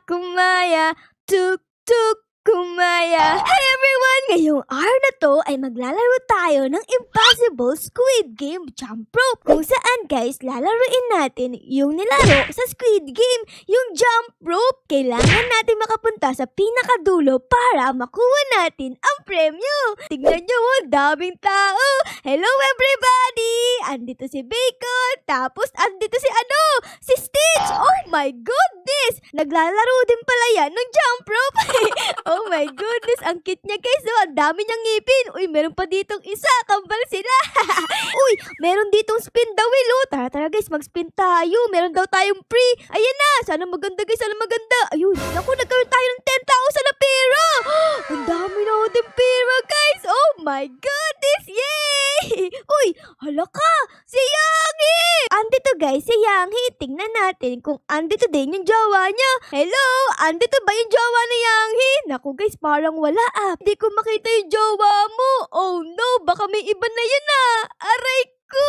kumaya, tuk tuk kumaya. Hey everyone! Ngayong araw na to ay maglalaro tayo ng Impossible Squid Game Jump Rope. Kung saan guys, lalaruin natin yung nilaro sa Squid Game, yung jump rope. Kailangan natin makapunta sa pinakadulo para makuha natin ang premyo. Tignan nyo, daming tao. Hello everybody! Andito si Bacon, tapos andito si Stitch. Oh my goodness! Naglalaro din pala yan ng jump rope. Oh my goodness, ang cute niya guys. Oh, ang dami niyang ngipin. Uy, meron pa ditong isa. Kambal sila. Uy, meron ditong spin the wheel. Oh, tara guys, mag-spin tayo. Meron daw tayong free. Ayan na. Sana maganda guys, sana maganda. Ayun, naku, nagkaroon tayo ng 10,000 na pera. Ang dami na din pera guys. Oh my goodness, yay! Uy, hala ka, si Yanghi. Andito guys, si Yanghi. Tingnan natin kung andito din yung jowa niya. Hello, andito ba yung jowa ni Yanghi? Naku guys, parang wala ah. Hindi ko makita yung jowa mo. Oh no, baka may iba na yun ah. Aray ko.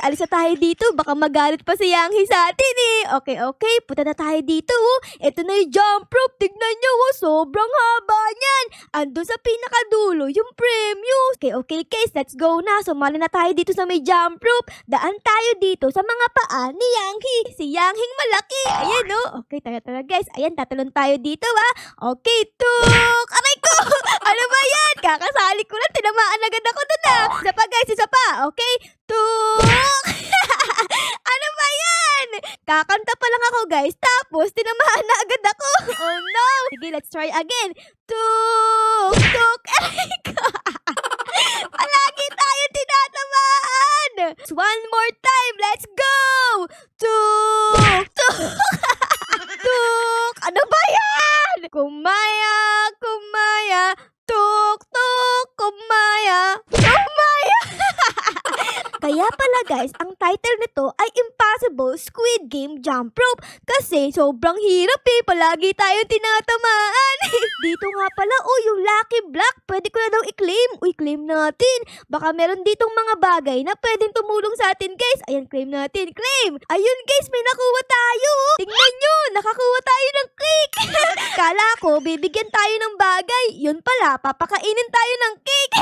Alis na tayo dito. Baka magalit pa si Yanghi sa atin eh. Okay. Punta na tayo dito. Oh. Ito na yung jump rope. Tignan nyo. Oh. Sobrang haba niyan. Ando sa pinakadulo yung premyo. Okay guys. Let's go na. Sumali na tayo dito sa may jump rope. Daan tayo dito sa mga paa ni Yanghi. Si Yanghing malaki. Ayan oh. Okay, tara guys. Ayan, tatalon tayo dito ah. Okay, tuk. Aray ko. Ano ba yan? Kakasali ko lang. Tinamaan agad ako dun ah. Isa pa guys, isa pa. Okay? Tuk! Ano ba yan? Kakanta pa lang ako guys, tapos tinamaan na agad ako. Oh no! Sige, let's try again. Tuk! Tuk! Aray ko! Palagi tayo tinatamaan! One more time, let's go! Tuk! Tuk! Tuk! Ano ba yan? Kumaya! Kumaya! Tuk! Tuk! Kumaya! Kumaya! Kaya pala guys, ang title nito ay Impossible Squid Game Jump Rope kasi sobrang hirap eh, palagi tayong tinatamaan. Dito nga pala, yung Lucky Block, pwede ko na daw i-claim. Uy, claim natin. Baka meron ditong mga bagay na pwedeng tumulong sa atin guys. Ayan, claim natin, claim. Ayun guys, may nakuha tayo. Tingnan nyo, nakakuha tayo ng cake. Kala ko, bibigyan tayo ng bagay. Yun pala, papakainin tayo ng cake.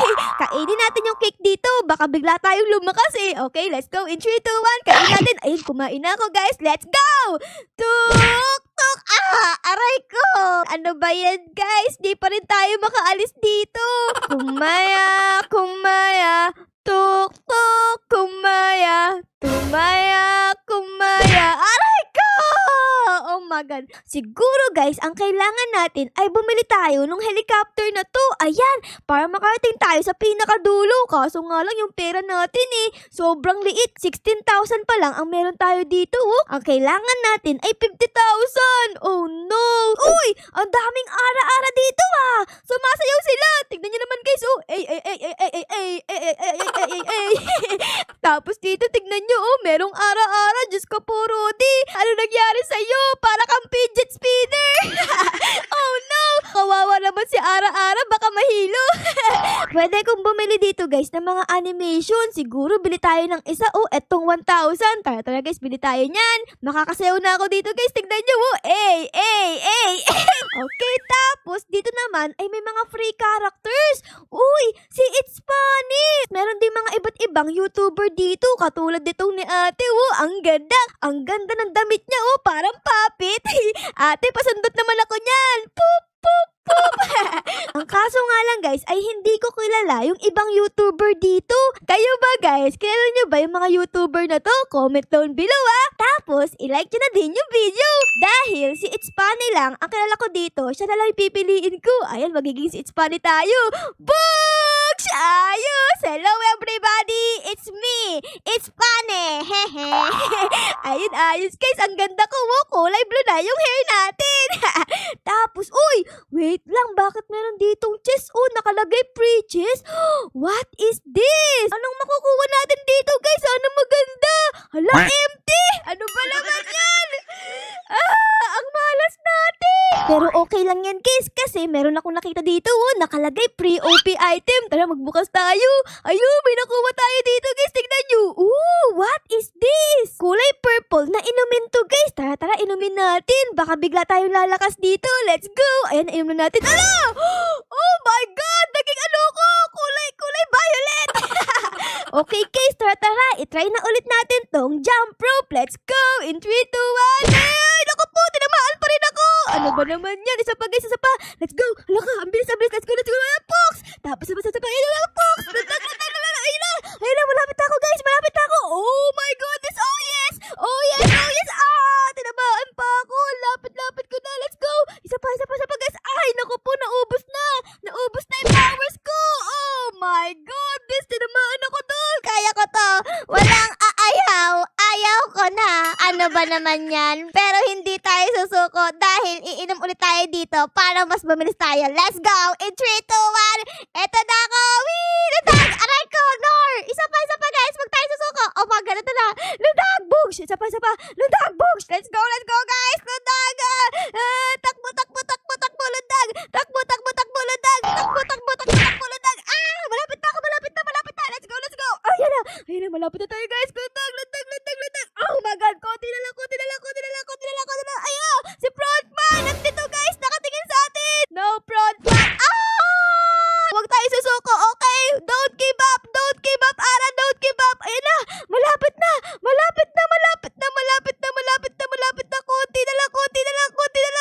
Kainin natin yung cake dito, baka bigla tayong lumakas eh. Okay, let's go. In 3, 2, 1. Kain natin. Ayun, kumain na ako guys. Let's go! Tuk! Tuk! Ah! Aray ko! Ano ba yan guys? Di pa rin tayo makaalis dito. Kumaya! Kumaya! Tuk! Tuk! Kumaya! Tumaya! Kumaya! Aray ko! Oh my God. Siguro guys, ang kailangan natin ay bumili tayo ng helicopter na to. Ayan, para makarating tayo sa pinakadulo. Kaso nga lang yung pera natin eh, sobrang liit. 16,000 pa lang ang meron tayo dito. Oh. Ang kailangan natin ay 50,000. Oh no. Uy, ang daming ara-ara dito ah. Sumasayaw sila. Tignan nyo naman guys. Oh, Tapos dito, tignan nyo. Oh, merong ara-ara. Diyos ko po, Rudy. Ano nangyari sa'yo? Para kang fidget spinner. Oh no! Kawawa naman si Ara-Ara, baka mahilo. Pwede kong bumili dito guys ng mga animation. Siguro bili tayo ng isa. Oh, etong 1,000. Tara guys, bili tayo niyan. Makakasayaw na ako dito guys. Tignan nyo. Oh, Okay, tapos dito naman ay may mga free characters. Uy, si It's Funny. Meron din mga iba't ibang YouTuber dito. Katulad ditong ni ate. Oh, ang ganda. Ang ganda ng damit niya. Oh, parang puppet. Ate, pasundot naman ako niyan. Poop, poop, poop. Ang kaso nga lang guys ay hindi ko kilala yung ibang YouTuber dito. Kayo ba guys? Kilala nyo ba yung mga YouTuber na to? Comment down below ah. Tapos, i-like nyo na din yung video. Dahil si It's Funny lang ang kilala ko dito, siya na lang pipiliin ko. Ayan, magiging si It's Funny tayo. Books! Ayos! Hello everybody! It's me! It's Funny! Hehe! Ayun, ayos guys. Ang ganda ko. Oh, kulay blue na yung hair natin. Tapos, uy! Wait lang, bakit meron ditong chest? Oh, nakalagay free chest. What is this? Anong makukuha natin dito guys? Ano maganda? Hala, empty! Ano ba naman yan? Ang malas natin! Pero okay lang yan guys kasi meron akong nakita dito nakalagay pre-OP item. Tara magbukas tayo. Ayun, may nakuha tayo dito guys. Tignan nyo. Ooh, what is this? Kulay purple na inumin to guys. Tara, inumin natin. Baka bigla tayong lalakas dito. Let's go. Ayan, inom na natin. Ala! Oh my God! Naging ano ko? Kulay violet. Okay guys, tara. I-try na ulit natin tong jump rope. Let's go. In 3, 2, 1. Ay, naku po. Tinamaan pa rin ako. Ano ba naman yan? Isa pa guys, isa pa. Let's go. Hala ka, ang bilis. Let's go. Pox! Tapos isa pa. Ayun, Pox! Ayun na, malapit ako guys. Oh my goodness. Oh yes. Tinamaan pa ako. Lapit ko na. Let's go. Isa pa guys. Ay, naku po, naubos na yung powers ko. Oh my goodness. Tinamaan ako doon. Kaya ko to. Walang ayaw ko na. Ano ba naman yan? Pero hindi tayo susuko dahil iinom ulit tayo dito para mas bumilis tayo. Let's go! In 3, 2, 1. Eto na ako! Wee! Lundag! Aray ko! Nor! Isa pa guys! Huwag tayo susuko! Oh my God! Ito na! Lundag! Bugs! Isa pa! Lundag! Bugs! Let's go guys! Lundag! Takbo! Lundag! Takbo! Lundag! Takbo! Lundag! Ah! Malapit na! Let's go! Ayan na! Malapit na tayo guys! Lundag! Oh my God! Konti na lang! Ayan! Si Frontman! Nandito guys! Nakatingin sa atin! No Frontman! Ah! Huwag tayo susuko! Okay! Don't give up! Ara! Don't give up! Ayan na! Malapit na!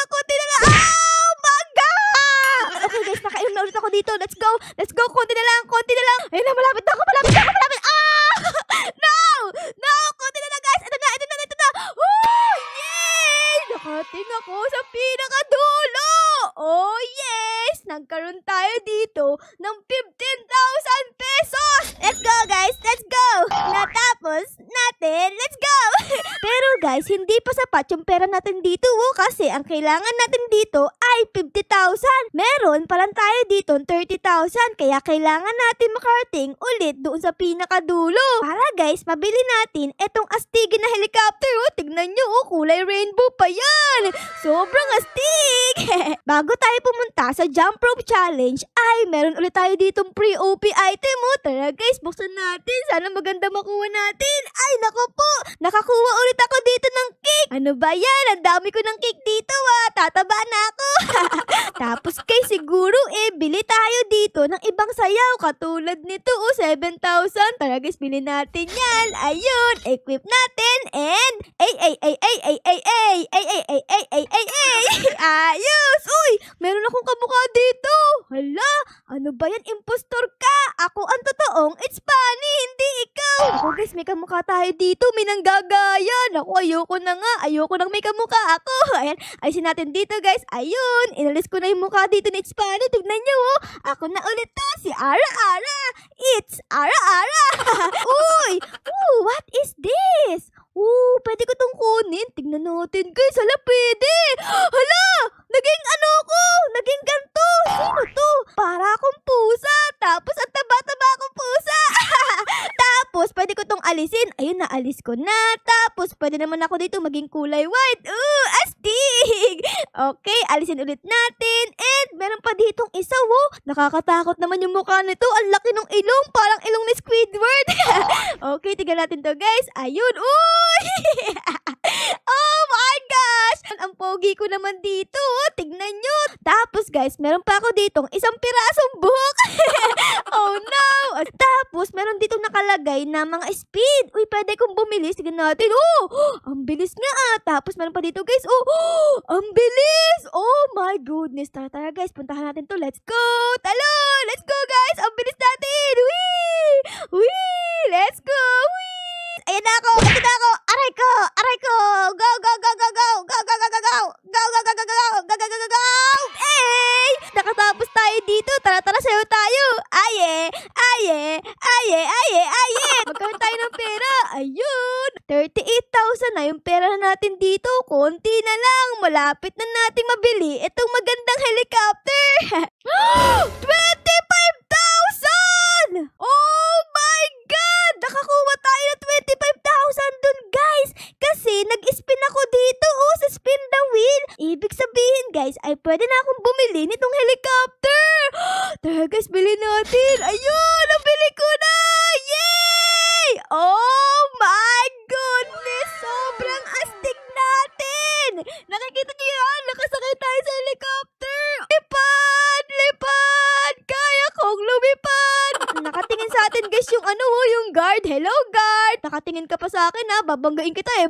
Konti na lang! Oh my God! Okay guys! Nakainom na ulit ako dito! Let's go! Konti na lang! Ayan na! Malapit na ako! Ah! No! Konti na lang guys! Ito na! Oh! Yay! Nakating ako sa pinakadulo! Oh yes! Nagkaroon tayo dito ng 15,000 pesos! Let's go guys! Natapos natin! Let's go! Pero guys, hindi pa sapat yung pera natin dito kasi ang kailangan natin dito ay 50,000. Meron pa lang tayo dito 30,000 kaya kailangan natin makarating ulit doon sa pinakadulo. Para guys, mabili natin etong astigin na helicopter. Tignan nyo, kulay rainbow pa yan. Sobrang astig! Bago tayo pumunta sa jump rope challenge ay meron ulit tayo ditong pre-OP item. Tara guys, buksan natin. Sana maganda makuha natin. Ay, naku po! Nakakuha ulit ako dito ng cake. Ano ba yan? Ang dami ko ng cake dito Tataba na ako. Tapos guys, siguro bili tayo dito ng ibang sayaw. Katulad nito 7,000. Tara guys, bili natin yan. Ayun, equip natin. And ayos! Uy, meron akong kamukha dito. Hala, ano ba yan? Impostor ka. Ako ang totoong it's funny, hindi ikaw. Ako guys, may kamukha tayo dito. May nanggagaya. Naku, ayoko na nga. Ayoko nang may kamukha ako. Ayan, ayusin natin dito guys. Ayun, inalis ko na yung mukha dito ni It's Funny. Tignan nyo Ako na ulit to, si Ara. It's Ara. Uy, what is this? Pwede ko tong kunin. Tignan natin guys. Hala, pwede. Hala, naging ganto. Sino to? Para akong pusa. Tapos ang taba-taba akong pusa. Tapos pwede ko tong alisin. Ayun, naalis ko na. Tapos pwede naman ako dito maging kulay white. Astig. Okay, alisin ulit natin. And meron pa ditong isa. Nakakatakot naman yung mukha nito. Ang laki ng ilong. Parang ilong ni Squidward. Okay, tignan natin to guys. Ayun. Oh my gosh! Ang pogi ko naman dito. Tignan nyo. Tapos guys, meron pa ako ditong isang pirasong buhok. Oh no! Tapos meron ditong nakalagay na mga speed. Uy, pwede kong bumili. Sige natin. Ang bilis nga Tapos meron pa dito guys. Ang bilis! Oh my goodness. Tara guys, puntahan natin to. Let's go! Talon! Let's go guys! Ang bilis natin! Wee! Let's go! Wee! Ayan na ako! Ito na ako! Aray ko! Go! Hey! Nakatapos tayo dito. Tara, sayo tayo. Aye! Magkaroon tayo ng pera. Ayun! 38,000 na yung pera natin dito. Konti na lang. Malapit na nating mabili itong magandang helicopter. 25,000! Oh my God! Nakakuha tayo ng 25,000 dun guys. Kasi nag-spin ako dito sa spin the wheel. Ibig sabihin guys, ay pwede na akong bumili nitong helicopter. Tara guys, bilhin natin. Ayun, nabili ko na! Yay! Oh my goodness! Sobrang astig natin! Nakikita niyo yan? Nakasakay tayo sa helicopter! Lipad! Lipad! Kaya kong lumipad! Nakatingin sa atin guys yung yung guard. Hello guard! Nakatingin ka pa sa akin ha, babanggain kita eh.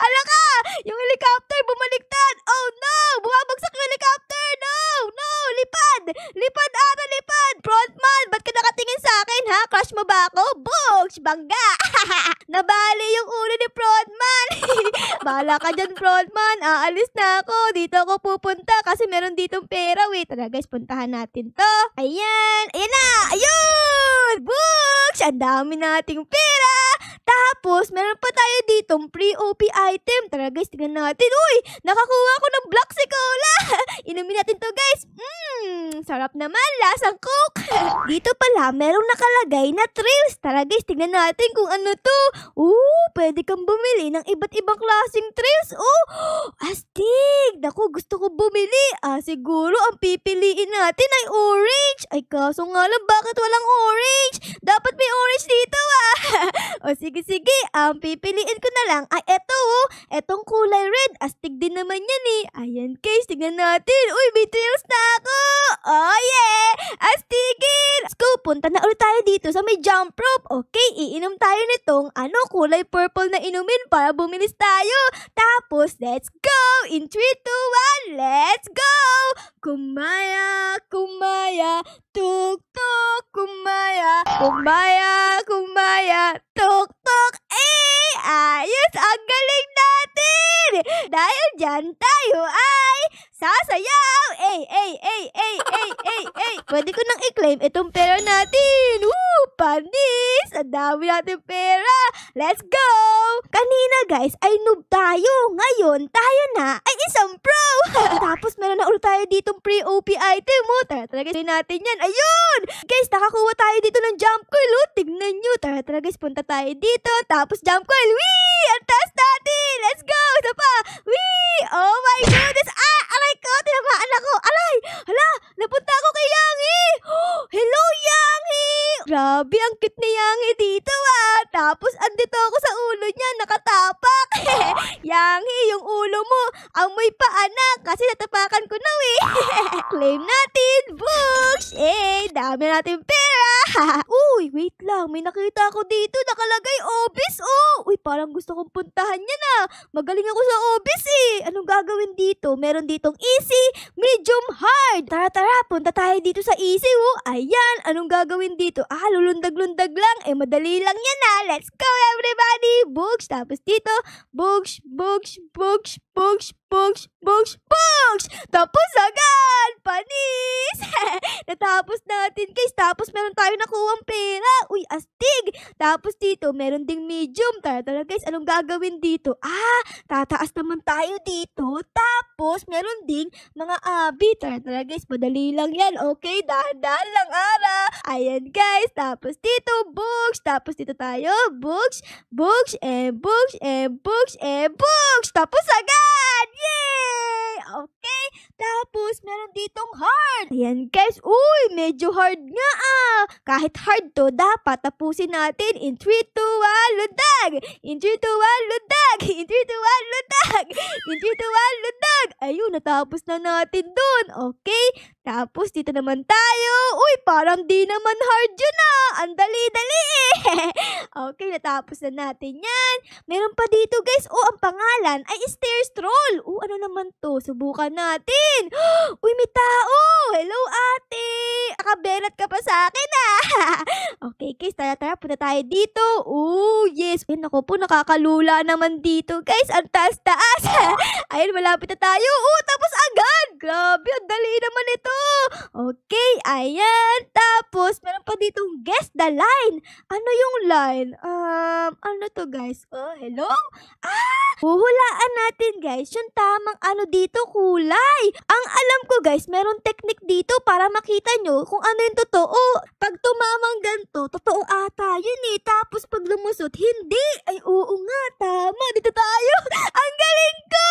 Ala ka! Yung helicopter bumaliktad! Oh no! Bumabagsak yung helicopter! No! No! Lipad! Lipad ata, lipad! Frontman! Ba't ka nakatingin sa akin ha? Crush mo ba ako? Books! Bangga! Nabali yung ulo ni Frontman! Bahala ka dyan, Frontman! Aalis na ako! Dito ako pupunta kasi meron ditong pera. Wait, tara guys, puntahan natin to. Ayan! Ayan na! Ayun! Books! Ang dami nating pera! Tapos, meron pa tayo ditong pre-OP item. Tara guys, tingnan natin. Uy! Nakakuha ko ng black si Cola! Inumin natin to guys. Sarap naman. Lasang Coke. Dito pala, merong nakalagay na thrills. Tara guys, tingnan natin kung ano to. Pwede kang bumili ng iba't ibang klaseng thrills. Astig! Naku, gusto ko bumili. Siguro ang pipiliin natin ay orange. Ay, kaso nga lang, bakit walang orange? Dapat may orange dito O sige, ang pipiliin ko na lang ay eto etong kulay red. Astig din naman yan eh. Ayan guys, tingnan natin. Uy, may thrills na ako. Oh yeah! Astigin! Let's go, punta na ulit tayo dito sa may jump rope. Okay, iinom tayo nitong kulay purple na inumin para bumilis tayo. Tapos, let's go! In 3, 2, 1, let's go! Kumaya, kumaya, tuk-tuk, kumaya, kumaya, kumaya, tuk-tuk, ayos! Ang galing natin! Dahil dyan tayo ay sasayaw! Pwede ko nang i-claim itong pera natin! Panis! Ang dami natin pera! Let's go! Kanina guys ay noob tayo. Ngayon tayo na ay isang pro! Tapos meron na ulit tayo ditong pre-OP item Tara guys, natin yan. Ayun! Guys, nakakuha tayo dito ng jump coil. Tignan nyo. Tara guys, punta tayo dito. Tapos jump coil. Wee! Ang taas natin! Let's go! Isa pa! Wee! Oh my goodness! Aray ko! Tinamaan ako! Aray! Hala! Napunta ako kay Yangi! Hello, Yangi! Grabe, ang cute ni Yangi dito Tapos andito ako sa ulo niya, nakatapak. Yangi, yung ulo mo, amoy pa anak kasi natapakan ko na Claim natin, books! Dami natin pera. Uy, wait lang, may nakita ako dito, nakalagay Obis Uy, parang gusto kong puntahan niya na. Magaling ako sa Obis Anong gagawin dito? Meron ditong easy, medium, hard. Tara, punta tayo dito sa easy Ayan, anong gagawin dito? Lulundag-lundag lang. Madali lang yan Let's go everybody! Books! Tapos dito, books, books, books, books, books, books, books! Tapos agad! Panis! Natapos natin guys. Tapos meron tayo nakuhang pera. Uy, astig! Tapos dito, meron ding medium. Tara guys, anong gagawin dito? Tataas naman tayo dito. Tapos, meron ding mga abi. Tara guys, madali lang yan. Okay, dahan-dahan lang Ayan guys, tapos dito, books. Tapos dito tayo, books, books, and books, and books, and books. Tapos agad! Yay! Okay, tapos meron ditong hard. Ayan guys, uy, medyo hard nga Kahit hard to, dapat tapusin natin in 3, 2, 1, lundag! In 3, 2, 1, lundag! In 3, 2, 1, lundag! In 3, 2, 1, lundag! Ayun, natapos na natin dun. Okay, tapos dito naman tayo. Uy, parang di naman hard yun Ang dali-dali Okay, natapos na natin yan. Meron pa dito guys. Ang pangalan ay stair stroll. Ano naman to? Subukan natin. Uy, may tao. Hello ate. Nakabelat ka pa sa akin Okay guys, tara, punta tayo dito. Yes. Naku po, nakakalula naman dito guys. Ang taas-taas. Ayun, malapit na tayo. Tapos agad. Grabe, ang dali naman ito. Okay, ayan. Tapos, meron pa ditong guess the line. Ano yung line? Ano to guys? Hello? Huhulaan natin guys yung tamang dito kulay. Ang alam ko guys, meron technique dito para makita nyo kung ano yung totoo. Pag tumamang ganito, totoo ata yun Tapos pag lumusot, hindi. Ay oo nga, tama. Dito tayo. Ang galing ko!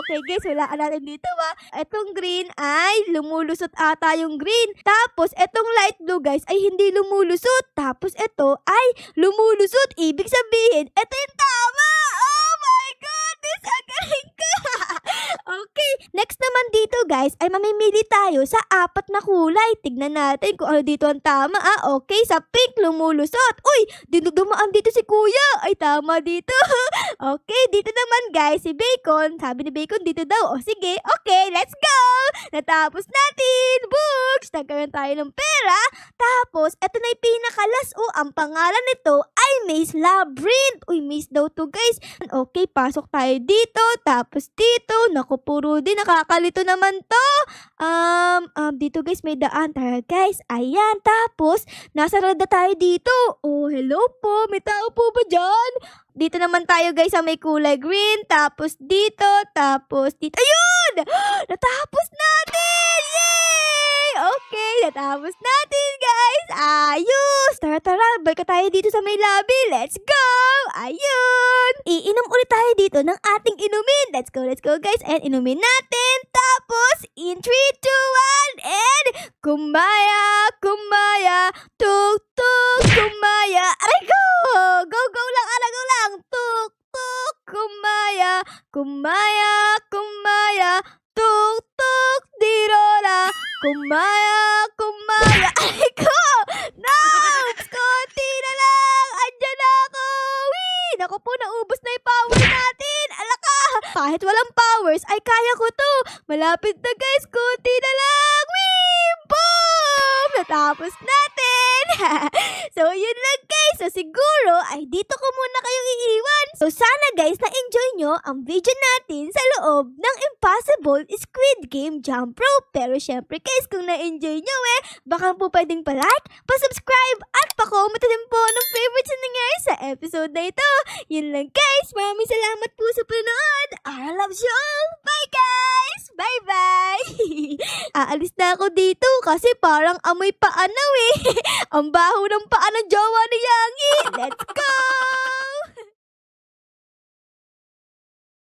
Okay guys, walaan natin dito Etong green ay lumulusot ata yung green. Tapos etong light blue guys ay hindi lumulusot. Tapos ito ay lumulusot. Ibig sabihin, ito yung tama. Oh my goodness, ang galing ka. Okay, next naman dito guys ay mamimili tayo sa 4 na kulay. Tignan natin kung ano dito ang tama. Okay, sa pink lumulusot. Uy, dumaan dito si kuya. Ay, tama dito. Okay, dito naman guys si Bacon. Sabi ni Bacon dito daw. O sige, okay, let's go. Natapos natin. Books, nagkaroon tayo ng pera. Tapos, eto na yung pinakalas. Ang pangalan nito ay Maze Labyrinth. Uy, maze daw to guys. Okay, pasok tayo dito. Tapos dito, naku, puro din. Nakakalito naman to. Dito guys, may daan. Tara guys, ayan. Tapos, nasa rada tayo dito. Oh, hello po. May tao po ba dyan? Dito naman tayo guys sa may kulay green. Tapos dito. Tapos dito. Ayun! Natapos natin! Yay! Okay, natapos natin guys. Ayos! Tara, balik tayo dito sa may lobby. Let's go! Ayun! Iinom ulit tayo dito ng ating inumin. Let's go guys. And inumin natin. Tapos, in 3, 2, 1, and kumaya, tuk, kumaya. Aray ko! Go lang, go lang. Tuk, kumaya, tuk, dirola. Kumaya. Aray ko! No! Konti na lang! Andyan na ako! Wee! Naku po, naubos na yung power natin! Alaka! Kahit walang powers, ay kaya ko to! Malapit na guys! Konti na lang! Wee! Boom! Natapos natin! So, yun lang guys! So, siguro, ay dito ko muna kayo iiwan. So, sana guys, na-enjoy nyo ang video natin sa loob ng Impossible Squid Game Jump Rope. Pero syempre guys, kung na-enjoy nyo baka po pwedeng pa-like, pa-subscribe, at pa-comment din po ng favorites na nangyari sa episode na ito. Yun lang guys. Maraming salamat po sa panonood. I love you all. Bye guys! Bye-bye! Aalis na ako dito kasi parang amoy paanaw Ang baho ng paa ng jowa ni Yangi. Let's go!